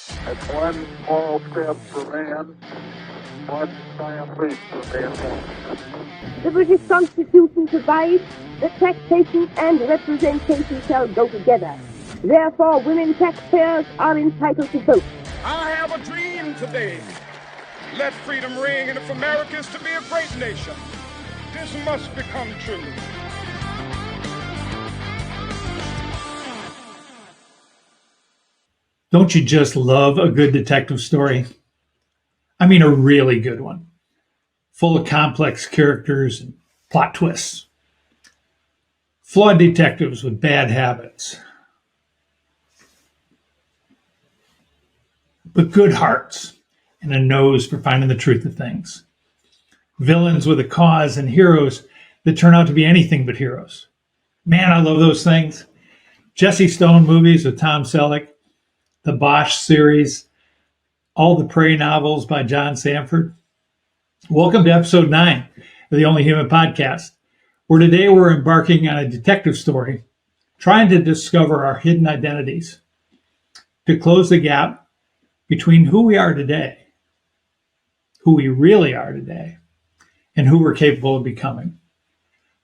That's one small step for man, one giant leap for mankind. The British Constitution provides that taxation and representation shall go together. Therefore, women taxpayers are entitled to vote. I have a dream today. Let freedom ring, and if America is to be a great nation, this must become true. Don't you just love a good detective story? I mean, a really good one, full of complex characters and plot twists. Flawed detectives with bad habits, but good hearts and a nose for finding the truth of things. Villains with a cause and heroes that turn out to be anything but heroes. Man, I love those things. Jesse Stone movies with Tom Selleck, the Bosch series, all the Prey novels by John Sanford. Welcome to episode 9 of the Only Human podcast, where today we're embarking on a detective story, trying to discover our hidden identities, to close the gap between who we are today, who we really are today, and who we're capable of becoming.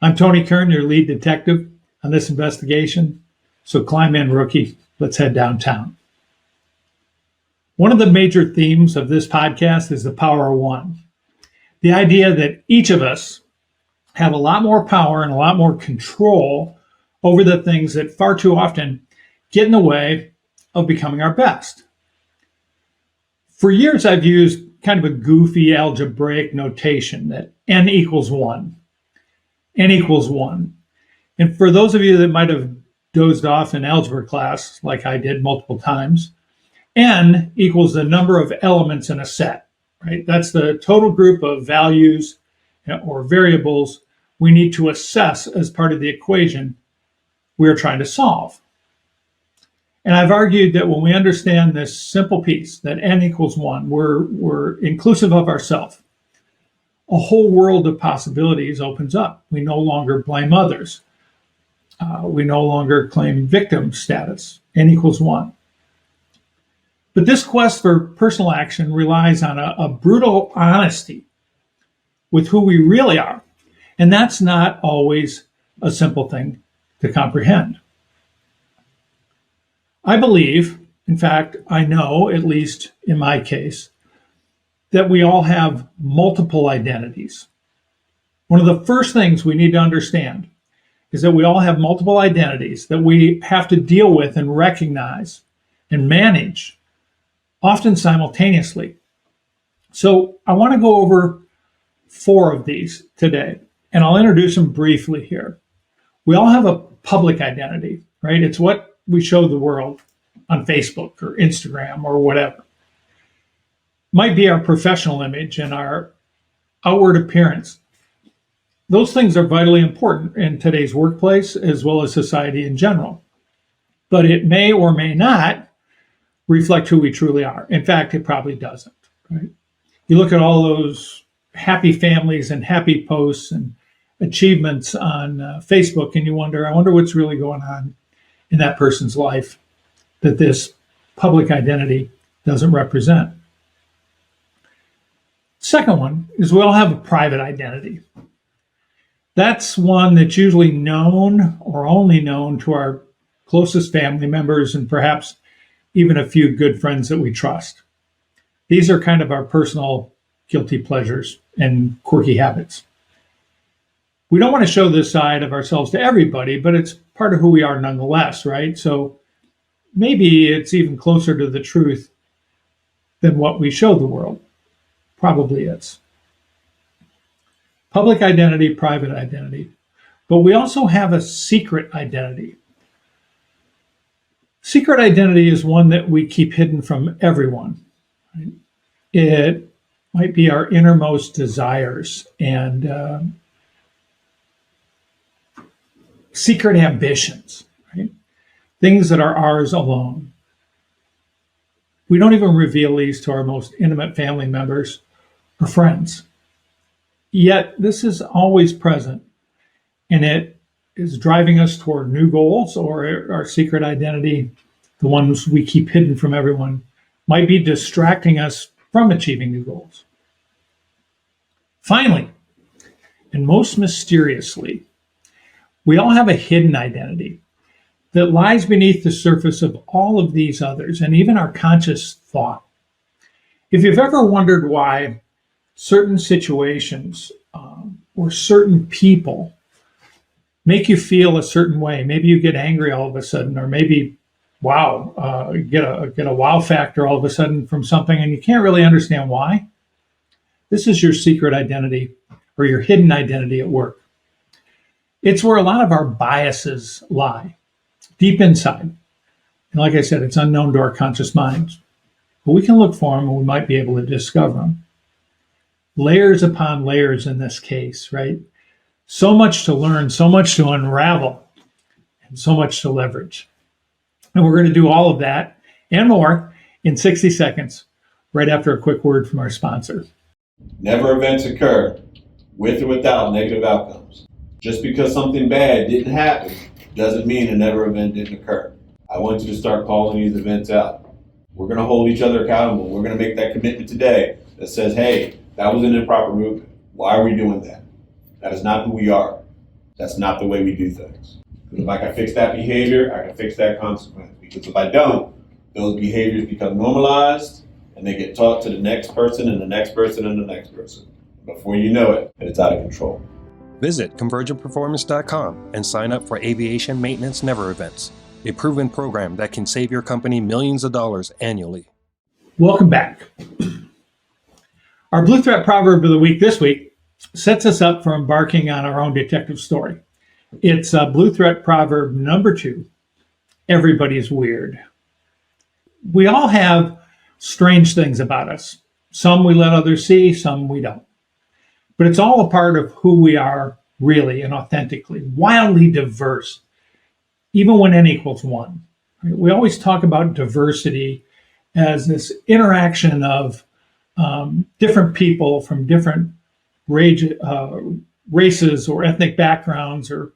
I'm Tonykern, your lead detective on this investigation, so climb in, rookie. Let's head downtown. One of the major themes of this podcast is the power of one. The idea that each of us have a lot more power and a lot more control over the things that far too often get in the way of becoming our best. For years, I've used kind of a goofy algebraic notation that n equals 1. N equals 1. And for those of you that might have dozed off in algebra class, like I did multiple times, n equals the number of elements in a set, right? That's the total group of values or variables we need to assess as part of the equation we're trying to solve. And I've argued that when we understand this simple piece, that n equals 1, we're inclusive of ourselves. A whole world of possibilities opens up. We no longer blame others. We no longer claim victim status. N equals 1. But this quest for personal action relies on a brutal honesty with who we really are. And that's not always a simple thing to comprehend. I believe, in fact, I know, at least in my case, that we all have multiple identities. One of the first things we need to understand is that we all have multiple identities that we have to deal with and recognize and manage, often simultaneously. So I want to go over 4 of these today, and I'll introduce them briefly here. We all have a public identity, right? It's what we show the world on Facebook or Instagram or whatever. Might be our professional image and our outward appearance. Those things are vitally important in today's workplace as well as society in general. But it may or may not reflect who we truly are. In fact, it probably doesn't, right? You look at all those happy families and happy posts and achievements on Facebook, and I wonder what's really going on in that person's life that this public identity doesn't represent. Second one is we all have a private identity. That's one that's usually known or only known to our closest family members and perhaps even a few good friends that we trust. These are kind of our personal guilty pleasures and quirky habits. We don't want to show this side of ourselves to everybody, but it's part of who we are nonetheless, right? So maybe it's even closer to the truth than what we show the world. Probably is. Public identity, private identity. But we also have a secret identity. Secret identity is one that we keep hidden from everyone. Right? It might be our innermost desires and secret ambitions, right? Things that are ours alone. We don't even reveal these to our most intimate family members or friends. Yet this is always present, and it is driving us toward new goals, or our secret identity, the ones we keep hidden from everyone, might be distracting us from achieving new goals. Finally, and most mysteriously, we all have a hidden identity that lies beneath the surface of all of these others and even our conscious thought. If you've ever wondered why certain situations or certain people make you feel a certain way, maybe you get angry all of a sudden, or maybe get a wow factor all of a sudden from something and you can't really understand why, this is your secret identity or your hidden identity at work. It's where a lot of our biases lie, deep inside. And like I said, it's unknown to our conscious minds. But we can look for them and we might be able to discover them. Layers upon layers in this case, right? So much to learn, so much to unravel, and so much to leverage. And we're going to do all of that and more in 60 seconds, right after a quick word from our sponsor. Never events occur with or without negative outcomes. Just because something bad didn't happen doesn't mean a never event didn't occur. I want you to start calling these events out. We're going to hold each other accountable. We're going to make that commitment today that says, hey, that was an improper movement. Why are we doing that? That is not who we are. That's not the way we do things. Because if I can fix that behavior, I can fix that consequence. Because if I don't, those behaviors become normalized and they get taught to the next person and the next person and the next person. Before you know it, it's out of control. Visit convergentperformance.com and sign up for Aviation Maintenance Never Events, a proven program that can save your company millions of dollars annually. Welcome back. Our Blue Threat Proverb of the Week this week sets us up for embarking on our own detective story. It's Blue Threat Proverb number 2, everybody's weird. We all have strange things about us. Some we let others see, some we don't. But it's all a part of who we are really and authentically, wildly diverse, even when n equals 1. Right? We always talk about diversity as this interaction of different people from different races or ethnic backgrounds or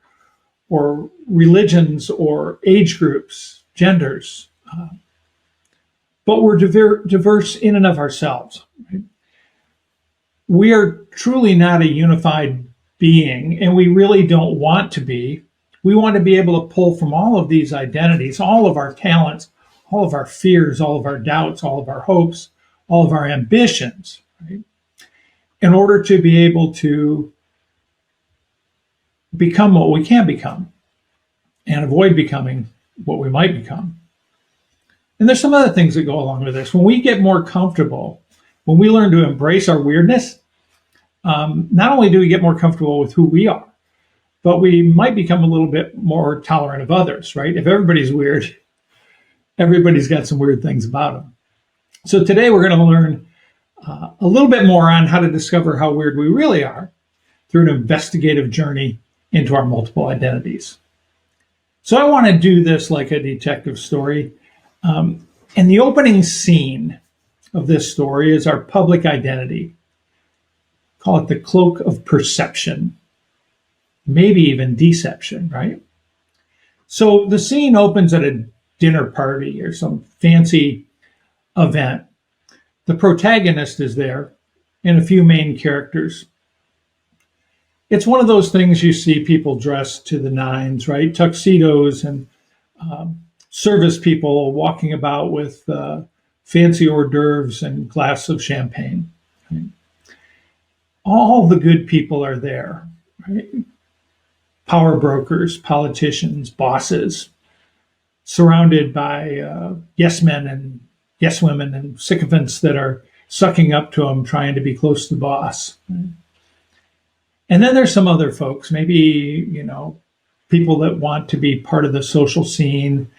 religions or age groups, genders. But we're diverse in and of ourselves. Right? We are truly not a unified being, and we really don't want to be. We want to be able to pull from all of these identities, all of our talents, all of our fears, all of our doubts, all of our hopes, all of our ambitions, right? In order to be able to become what we can become and avoid becoming what we might become. And there's some other things that go along with this. When we get more comfortable, when we learn to embrace our weirdness, not only do we get more comfortable with who we are, but we might become a little bit more tolerant of others, right? If everybody's weird, everybody's got some weird things about them. So today we're going to learn a little bit more on how to discover how weird we really are through an investigative journey into our multiple identities. So I want to do this like a detective story. And the opening scene of this story is our public identity. Call it the cloak of perception, maybe even deception, right? So the scene opens at a dinner party or some fancy event. The protagonist is there and a few main characters. It's one of those things you see people dressed to the nines, right? Tuxedos and service people walking about with fancy hors d'oeuvres and glass of champagne. Right? All the good people are there, right? Power brokers, politicians, bosses, surrounded by yes men and yes women and sycophants that are sucking up to them, trying to be close to the boss. Right? And then there's some other folks, maybe, people that want to be part of the social scene.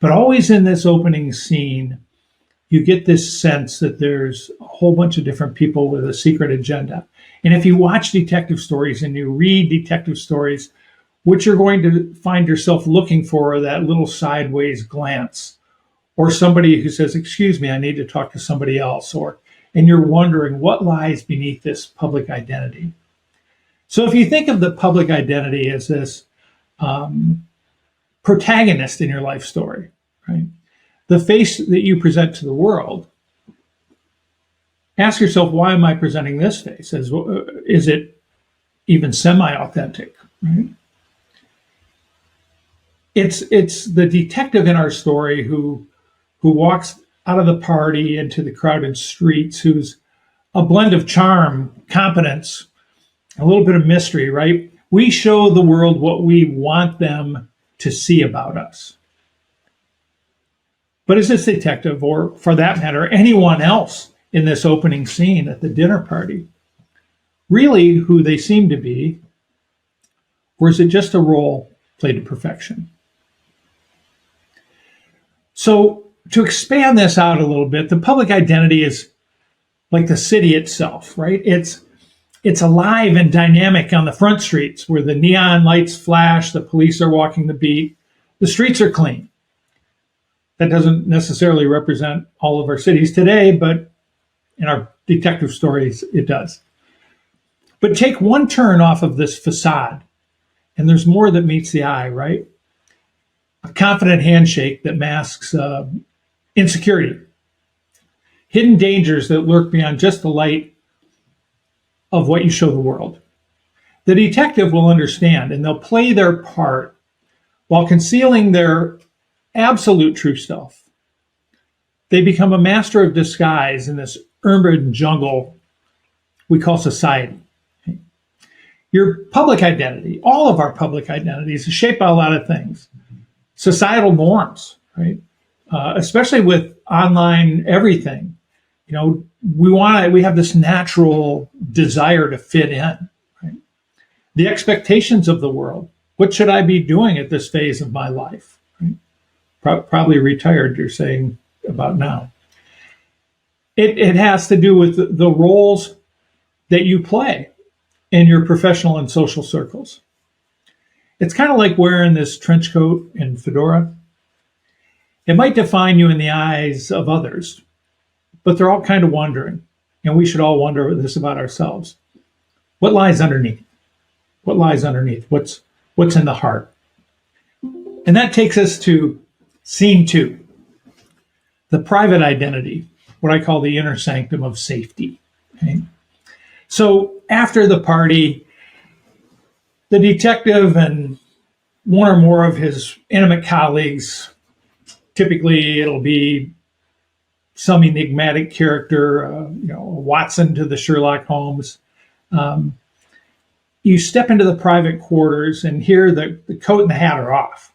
But always in this opening scene, you get this sense that there's a whole bunch of different people with a secret agenda. And if you watch detective stories and you read detective stories, what you're going to find yourself looking for are that little sideways glance, or somebody who says, excuse me, I need to talk to somebody else, and you're wondering what lies beneath this public identity. So if you think of the public identity as this protagonist in your life story, right? the face that you present to the world, ask yourself, why am I presenting this face? Is it even semi-authentic? Right? It's the detective in our story who walks out of the party into the crowded streets, who's a blend of charm, competence, a little bit of mystery, right? We show the world what we want them to see about us. But is this detective, or for that matter, anyone else in this opening scene at the dinner party, really who they seem to be, or is it just a role played to perfection? So to expand this out a little bit, the public identity is like the city itself, right? It's alive and dynamic on the front streets where the neon lights flash, the police are walking the beat, the streets are clean. That doesn't necessarily represent all of our cities today, but in our detective stories, it does. But take one turn off of this facade, and there's more that meets the eye, right? A confident handshake that masks insecurity, hidden dangers that lurk beyond just the light of what you show the world. The detective will understand, and they'll play their part while concealing their absolute true self. They become a master of disguise in this urban jungle we call society. Your public identity, all of our public identities, is shaped by a lot of things. Societal norms, right? Especially with online everything. You know, we have this natural desire to fit in, right? The expectations of the world. What should I be doing at this phase of my life? Right? Probably retired, you're saying about now. It has to do with the roles that you play in your professional and social circles. It's kind of like wearing this trench coat and fedora. It might define you in the eyes of others, but they're all kind of wondering, and we should all wonder this about ourselves. What lies underneath? What lies underneath? What's in the heart? And that takes us to scene 2, the private identity, what I call the inner sanctum of safety. Okay? So after the party, the detective and one or more of his intimate colleagues, typically it'll be some enigmatic character, Watson to the Sherlock Holmes. You step into the private quarters, and here the coat and the hat are off.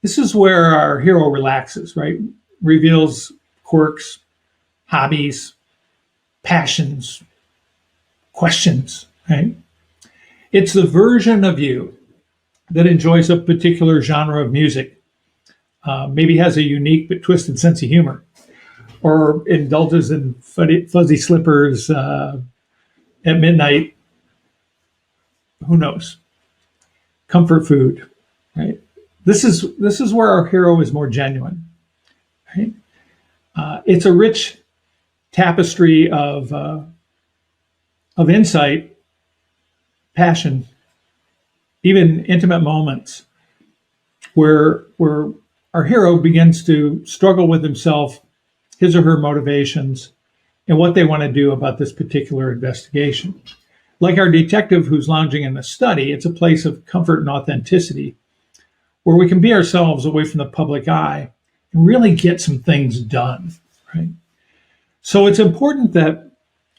This is where our hero relaxes, right? Reveals quirks, hobbies, passions, questions, right? It's the version of you that enjoys a particular genre of music, maybe has a unique but twisted sense of humor, or indulges in fuzzy slippers at midnight. Who knows? Comfort food, right? This is where our hero is more genuine, right? It's a rich tapestry of insight, passion, even intimate moments where our hero begins to struggle with himself, his or her motivations, and what they want to do about this particular investigation. Like our detective who's lounging in the study, it's a place of comfort and authenticity where we can be ourselves away from the public eye and really get some things done, right? So it's important that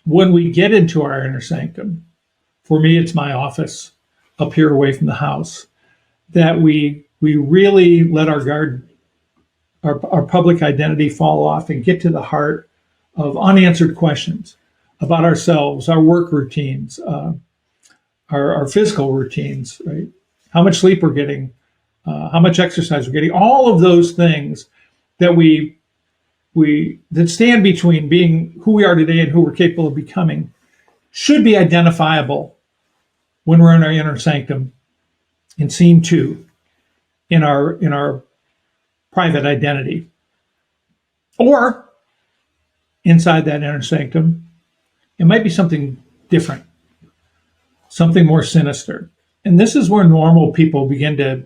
when we get into our inner sanctum, for me, it's my office up here away from the house, that we really let our public identity fall off and get to the heart of unanswered questions about ourselves, our work routines, our physical routines, right? How much sleep we're getting, how much exercise we're getting, all of those things that that stand between being who we are today and who we're capable of becoming should be identifiable when we're in our inner sanctum in scene 2, in our private identity. Or inside that inner sanctum, it might be something different, something more sinister. And this is where normal people begin to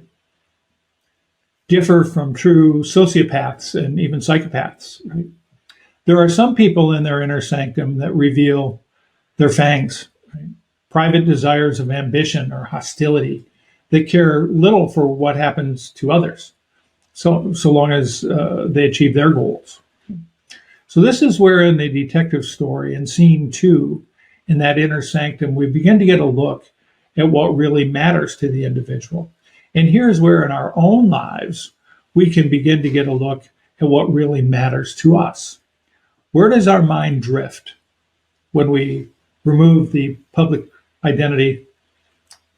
differ from true sociopaths and even psychopaths, right? There are some people in their inner sanctum that reveal their fangs, right? Private desires of ambition or hostility that care little for what happens to others, so long as they achieve their goals. So this is where in the detective story, in scene 2, in that inner sanctum, we begin to get a look at what really matters to the individual. And here's where in our own lives, we can begin to get a look at what really matters to us. Where does our mind drift when we remove the public identity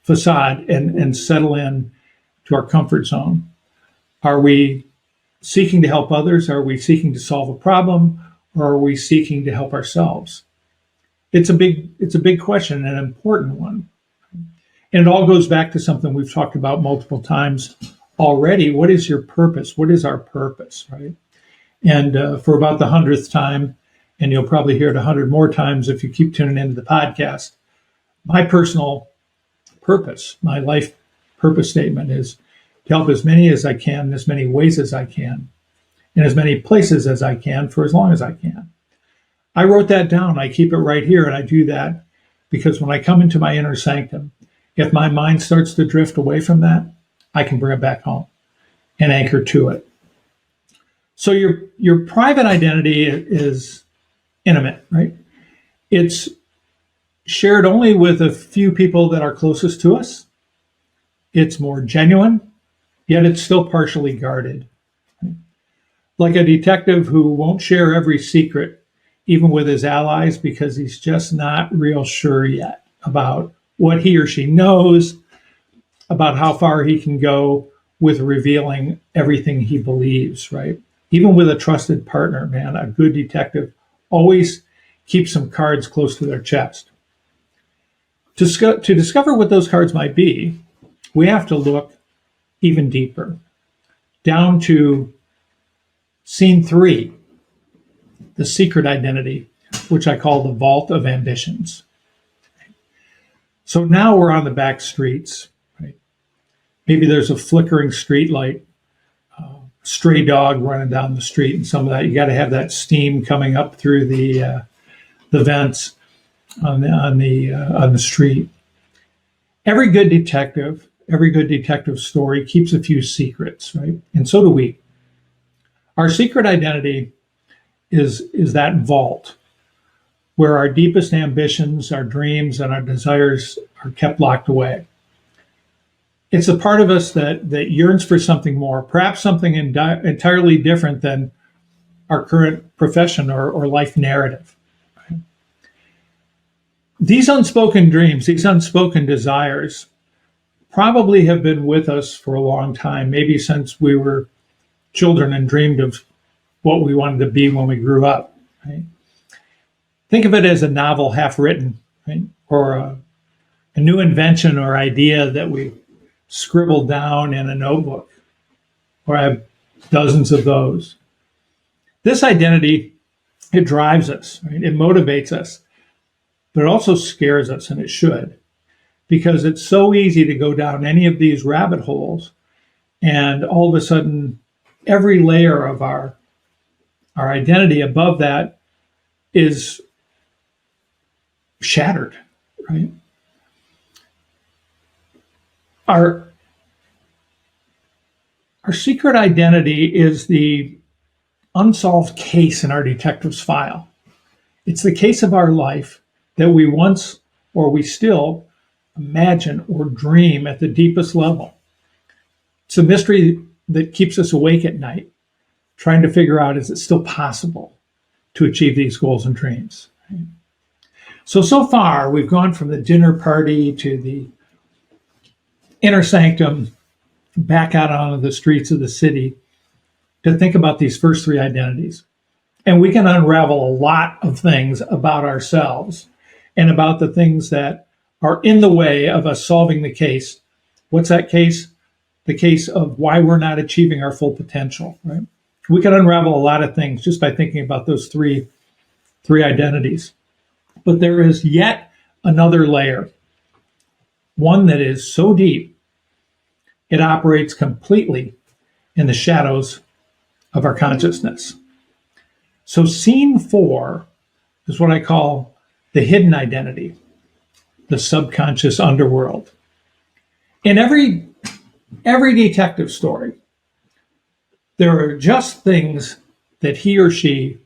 facade and settle in to our comfort zone? Are we seeking to help others? Are we seeking to solve a problem? Or are we seeking to help ourselves? It's a big question, and an important one. And it all goes back to something we've talked about multiple times already. What is your purpose? What is our purpose, right? And for about the 100th time, and you'll probably hear it 100 more times if you keep tuning into the podcast, my personal purpose, my life purpose statement is to help as many as I can, in as many ways as I can, in as many places as I can, for as long as I can. I wrote that down. I keep it right here, and I do that because when I come into my inner sanctum, if my mind starts to drift away from that, I can bring it back home and anchor to it. So your private identity is intimate, right? It's shared only with a few people that are closest to us. It's more genuine, yet it's still partially guarded. Like a detective who won't share every secret, even with his allies, because he's just not real sure yet about what he or she knows, about how far he can go with revealing everything he believes, right? Even with a trusted partner, man, a good detective always keeps some cards close to their chest. To discover what those cards might be, we have to look even deeper, down to scene 3, the secret identity, which I call the vault of ambitions. So now we're on the back streets, right? Maybe there's a flickering street light, stray dog running down the street, and some of that, you got to have that steam coming up through the vents on the street. Every good detective story keeps a few secrets, right? And so do we. Our secret identity is that vault where our deepest ambitions, our dreams, and our desires are kept locked away. It's a part of us that yearns for something more, perhaps something entirely different than our current profession or life narrative. Right? These unspoken dreams, these unspoken desires, probably have been with us for a long time, maybe since we were children and dreamed of what we wanted to be when we grew up. Right? Think of it as a novel half written, right? Or a new invention or idea that we scribbled down in a notebook, or I have dozens of those. This identity, it drives us, right? It motivates us, but it also scares us, and it should, because it's so easy to go down any of these rabbit holes, and all of a sudden, every layer of our identity above that is shattered, right? Our secret identity is the unsolved case in our detective's file. It's the case of our life that we once, or we still, imagine or dream at the deepest level. It's a mystery that keeps us awake at night, trying to figure out, is it still possible to achieve these goals and dreams? Right? So far, we've gone from the dinner party to the inner sanctum, back out onto the streets of the city to think about these first 3 identities. And we can unravel a lot of things about ourselves and about the things that are in the way of us solving the case. What's that case? The case of why we're not achieving our full potential, right? We can unravel a lot of things just by thinking about those three identities. But there is yet another layer, one that is so deep, it operates completely in the shadows of our consciousness. So scene 4 is what I call the hidden identity, the subconscious underworld. In every detective story, there are just things that he or she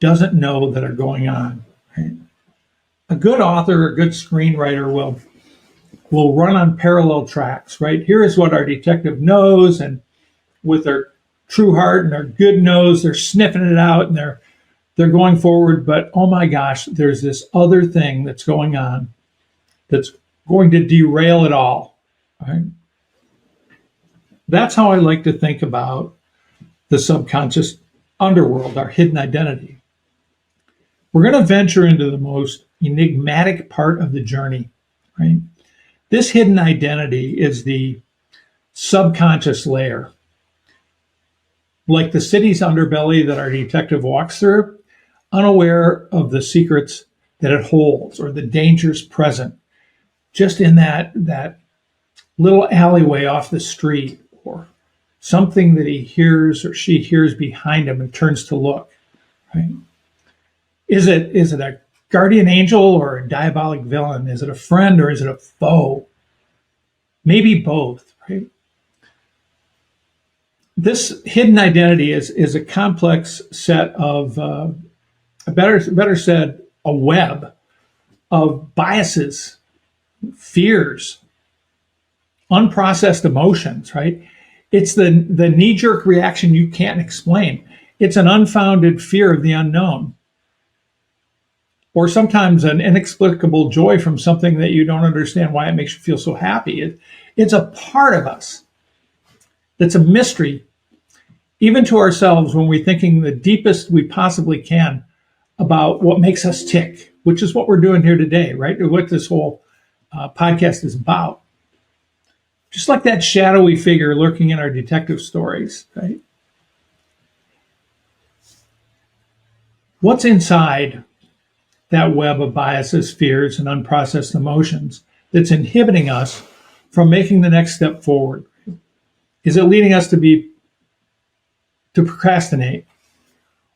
doesn't know that are going on. Right? A good author, a good screenwriter will run on parallel tracks, right? Here is what our detective knows, and with their true heart and their good nose, they're sniffing it out and they're going forward. But oh my gosh, there's this other thing that's going on that's going to derail it all. Right? That's how I like to think about the subconscious underworld, our hidden identity. We're going to venture into the most enigmatic part of the journey, right? This hidden identity is the subconscious layer. Like the city's underbelly that our detective walks through, unaware of the secrets that it holds or the dangers present just in that little alleyway off the street, or something that he hears or she hears behind him and turns to look. Right? Is it a guardian angel or a diabolic villain? Is it a friend or is it a foe? Maybe both. Right? This hidden identity is a complex set of, better said, a web of biases, fears, unprocessed emotions, right? It's the knee-jerk reaction you can't explain. It's an unfounded fear of the unknown. Or sometimes an inexplicable joy from something that you don't understand why it makes you feel so happy. It's a part of us that's a mystery, even to ourselves, when we're thinking the deepest we possibly can about what makes us tick, which is what we're doing here today, right? What this whole podcast is about. Just like that shadowy figure lurking in our detective stories, right? What's inside that web of biases, fears, and unprocessed emotions that's inhibiting us from making the next step forward? Is it leading us to procrastinate,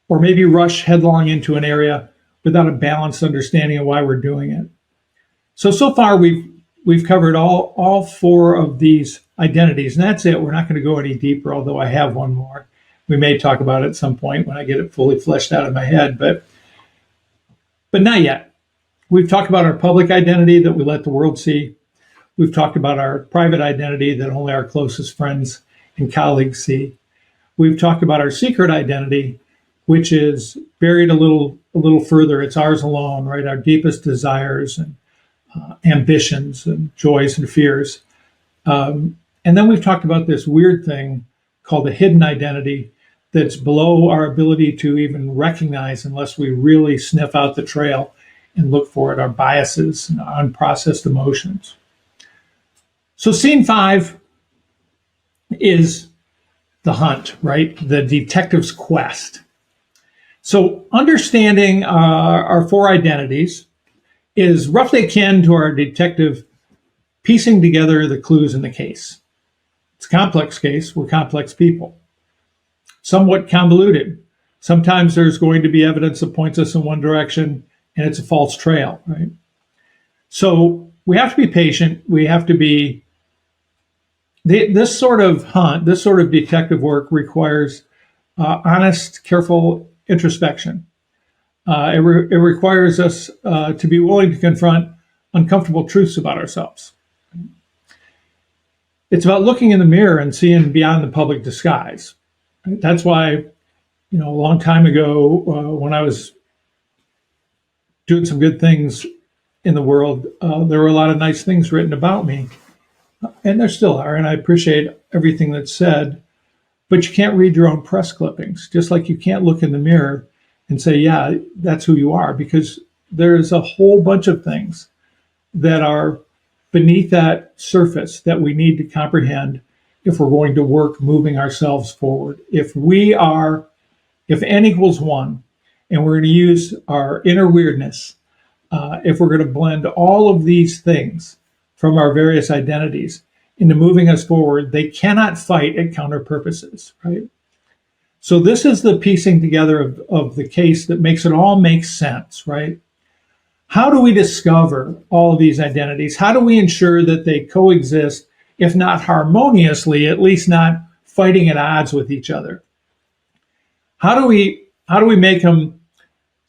or maybe rush headlong into an area without a balanced understanding of why we're doing it? So far we've covered all 4 of these identities, and that's it. We're not going to go any deeper, although I have one more. We may talk about it at some point when I get it fully fleshed out in my head, but not yet. We've talked about our public identity that we let the world see. We've talked about our private identity that only our closest friends and colleagues see. We've talked about our secret identity, which is buried a little further. It's ours alone, right? Our deepest desires and ambitions and joys and fears. And then we've talked about this weird thing called a hidden identity that's below our ability to even recognize unless we really sniff out the trail and look for it, our biases and unprocessed emotions. So scene 5 is the hunt, right? The detective's quest. So understanding our 4 identities is roughly akin to our detective piecing together the clues in the case. It's a complex case. We're complex people. Somewhat convoluted. Sometimes there's going to be evidence that points us in one direction and it's a false trail, right? So we have to be patient. We have to be, this sort of hunt, this sort of detective work requires honest, careful introspection. It requires us to be willing to confront uncomfortable truths about ourselves. It's about looking in the mirror and seeing beyond the public disguise. That's why, a long time ago, when I was doing some good things in the world, there were a lot of nice things written about me, and there still are, and I appreciate everything that's said, but you can't read your own press clippings, just like you can't look in the mirror and say, yeah, that's who you are, because there's a whole bunch of things that are beneath that surface that we need to comprehend if we're going to work moving ourselves forward. If n equals 1, and we're going to use our inner weirdness, if we're going to blend all of these things from our various identities into moving us forward, they cannot fight at counter purposes, right? So this is the piecing together of the case that makes it all make sense, right? How do we discover all of these identities? How do we ensure that they coexist, if not harmoniously, at least not fighting at odds with each other? How do we make them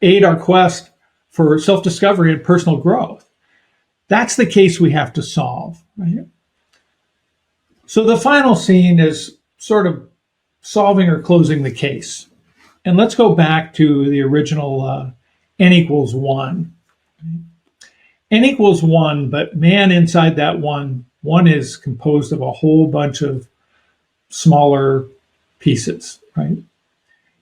aid our quest for self-discovery and personal growth? That's the case we have to solve, right? So the final scene is sort of solving or closing the case. And let's go back to the original n equals 1. N equals 1, but man, inside that one is composed of a whole bunch of smaller pieces, right?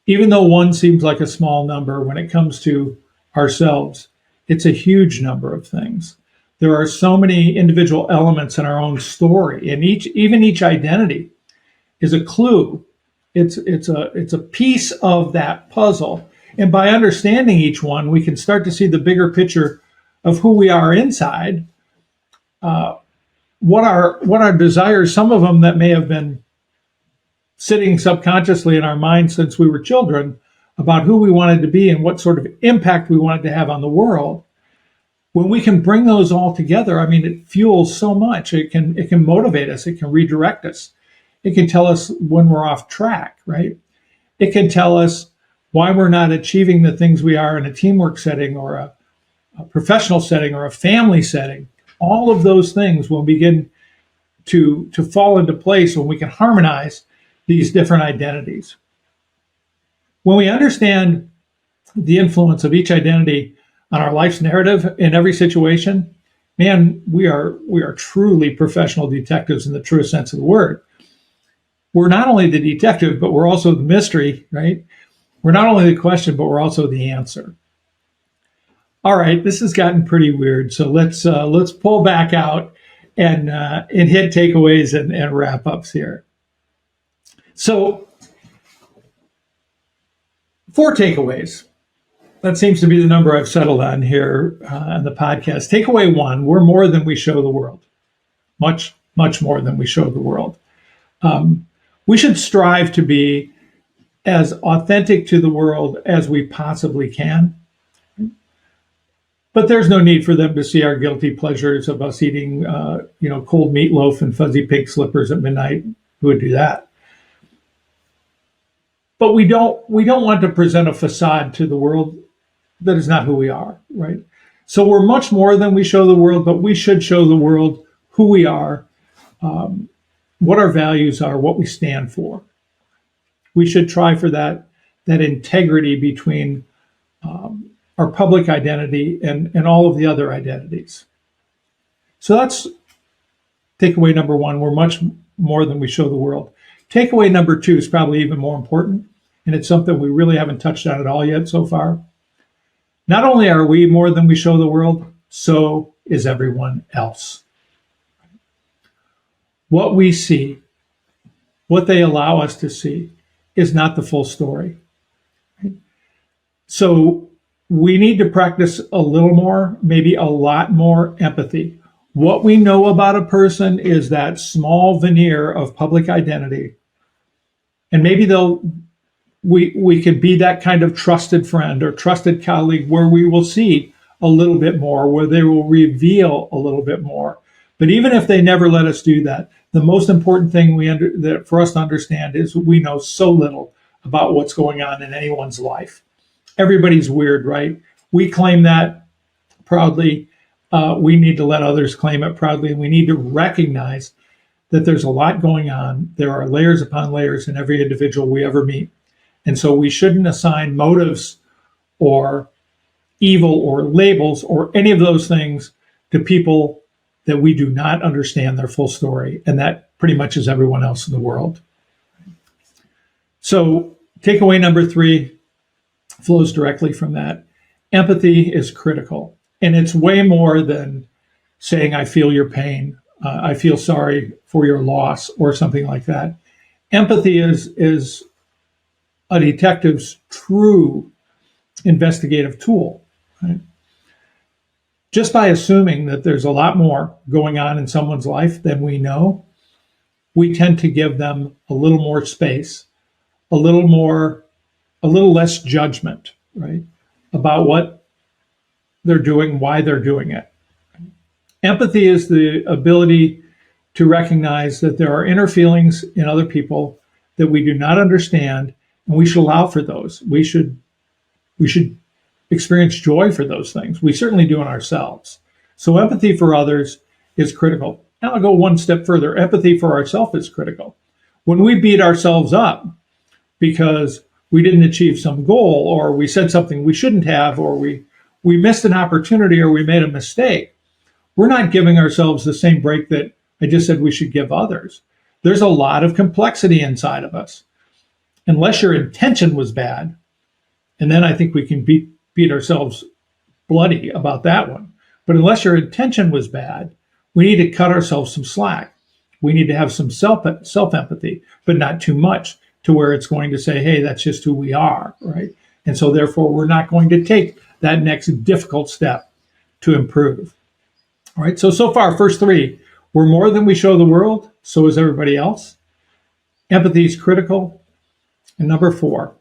Even though 1 seems like a small number, when it comes to ourselves, it's a huge number of things. There are so many individual elements in our own story, and even each identity is a clue. It's a piece of that puzzle. And by understanding each one, we can start to see the bigger picture of who we are inside, what our desires, some of them that may have been sitting subconsciously in our minds since we were children, about who we wanted to be and what sort of impact we wanted to have on the world. When we can bring those all together, I mean, it fuels so much. It can motivate us. It can redirect us. It can tell us when we're off track, right? It can tell us why we're not achieving the things we are in a teamwork setting or a professional setting or a family setting. All of those things will begin to fall into place when we can harmonize these different identities. When we understand the influence of each identity on our life's narrative in every situation, man, we are truly professional detectives in the truest sense of the word. We're not only the detective, but we're also the mystery, right? We're not only the question, but we're also the answer. All right, this has gotten pretty weird, so let's pull back out and hit takeaways and wrap ups here. So, 4 takeaways. That seems to be the number I've settled on here on the podcast. Takeaway 1: we're more than we show the world. Much, much more than we show the world. We should strive to be as authentic to the world as we possibly can. But there's no need for them to see our guilty pleasures of us eating, cold meatloaf and fuzzy pink slippers at midnight. Who would do that? But we don't want to present a facade to the world that is not who we are, right? So we're much more than we show the world, but we should show the world who we are, what our values are, what we stand for. We should try for that integrity between our public identity and all of the other identities. So that's takeaway number 1. We're much more than we show the world. Takeaway number 2 is probably even more important, and it's something we really haven't touched on at all yet so far. Not only are we more than we show the world, so is everyone else. What we see, what they allow us to see, is not the full story. So we need to practice a little more, maybe a lot more empathy. What we know about a person is that small veneer of public identity. And maybe we can be that kind of trusted friend or trusted colleague where we will see a little bit more, where they will reveal a little bit more. But even if they never let us do that, the most important thing that for us to understand is we know so little about what's going on in anyone's life. Everybody's weird, right? We claim that proudly. We need to let others claim it proudly. And we need to recognize that there's a lot going on. There are layers upon layers in every individual we ever meet. And so we shouldn't assign motives or evil or labels or any of those things to people that we do not understand their full story. And that pretty much is everyone else in the world. So takeaway number 3 flows directly from that. Empathy is critical. And it's way more than saying, I feel your pain. I feel sorry for your loss or something like that. Empathy is a detective's true investigative tool. Right? Just by assuming that there's a lot more going on in someone's life than we know, we tend to give them a little more space, a little less judgment, right, about what they're doing, why they're doing it. Empathy is the ability to recognize that there are inner feelings in other people that we do not understand, and we should allow for those. We should experience joy for those things. We certainly do in ourselves. So empathy for others is critical. And I'll go one step further. Empathy for ourselves is critical. When we beat ourselves up because we didn't achieve some goal, or we said something we shouldn't have, or we missed an opportunity, or we made a mistake, we're not giving ourselves the same break that I just said we should give others. There's a lot of complexity inside of us. Unless your intention was bad, and then I think we can beat ourselves bloody about that one. But unless your intention was bad, we need to cut ourselves some slack. We need to have some self-empathy, but not too much to where it's going to say, hey, that's just who we are, right? And so therefore, we're not going to take that next difficult step to improve. All right, so far, first three, we're more than we show the world, so is everybody else. Empathy is critical. And number 4,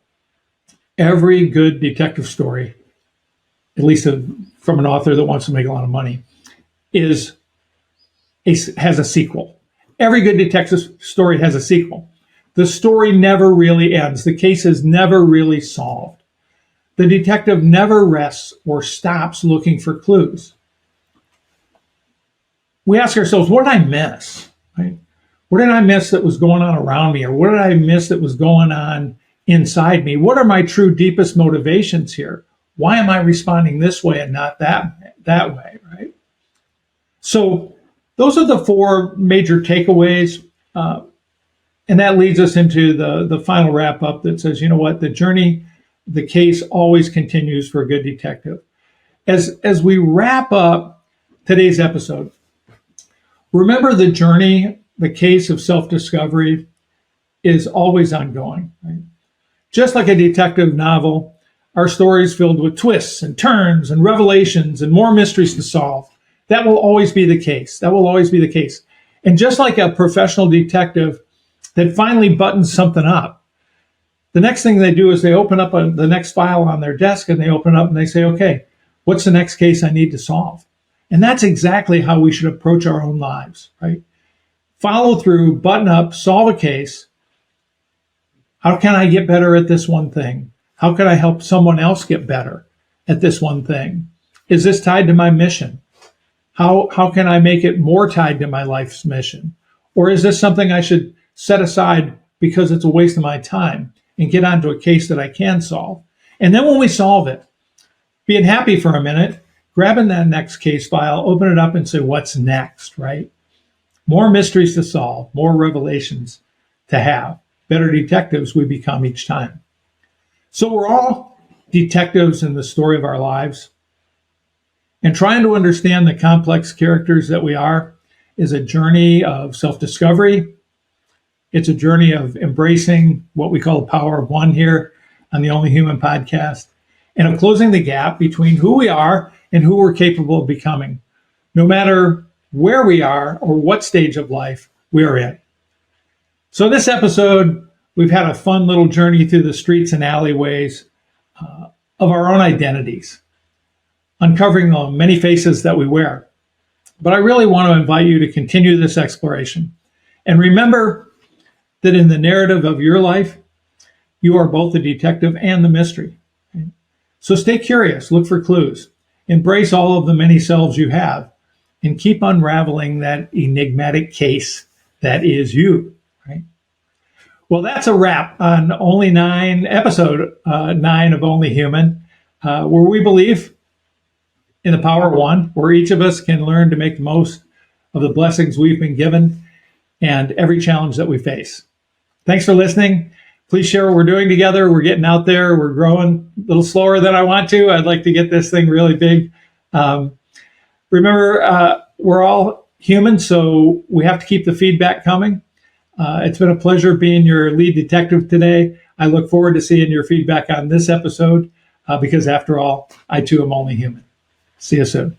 every good detective story, at least from an author that wants to make a lot of money, has a sequel. Every good detective story has a sequel. The story never really ends. The case is never really solved. The detective never rests or stops looking for clues. We ask ourselves, what did I miss? Right? What did I miss that was going on around me? Or what did I miss that was going on inside me? What are my true deepest motivations here? Why am I responding this way and not that way, right? So those are the 4 major takeaways. And that leads us into the final wrap up that says, you know what, the case always continues for a good detective. As we wrap up today's episode, remember the journey, the case of self-discovery is always ongoing. Right? Just like a detective novel, our story is filled with twists and turns and revelations and more mysteries to solve. That will always be the case. That will always be the case. And just like a professional detective that finally buttons something up, the next thing they do is they open up the next file on their desk, and they open up and they say, okay, what's the next case I need to solve? And that's exactly how we should approach our own lives, right? Follow through, button up, solve a case. How can I get better at this one thing? How can I help someone else get better at this one thing? Is this tied to my mission? How can I make it more tied to my life's mission? Or is this something I should set aside because it's a waste of my time and get onto a case that I can solve? And then when we solve it, being happy for a minute, grabbing that next case file, open it up and say, what's next, right? More mysteries to solve, more revelations to have. Better detectives we become each time. So we're all detectives in the story of our lives. And trying to understand the complex characters that we are is a journey of self-discovery. It's a journey of embracing what we call the power of one here on the Only Human podcast, and of closing the gap between who we are and who we're capable of becoming, no matter where we are or what stage of life we are in. So this episode, we've had a fun little journey through the streets and alleyways of our own identities, uncovering the many faces that we wear. But I really want to invite you to continue this exploration. And remember that in the narrative of your life, you are both the detective and the mystery. Okay? So stay curious, look for clues, embrace all of the many selves you have, and keep unraveling that enigmatic case that is you. Right? Well, that's a wrap on episode 9 of Only Human, where we believe in the power of one, where each of us can learn to make the most of the blessings we've been given and every challenge that we face. Thanks for listening. Please share what we're doing together. We're getting out there. We're growing a little slower than I want to. I'd like to get this thing really big. Remember, we're all human, so we have to keep the feedback coming. It's been a pleasure being your lead detective today. I look forward to seeing your feedback on this episode because, after all, I too am only human. See you soon.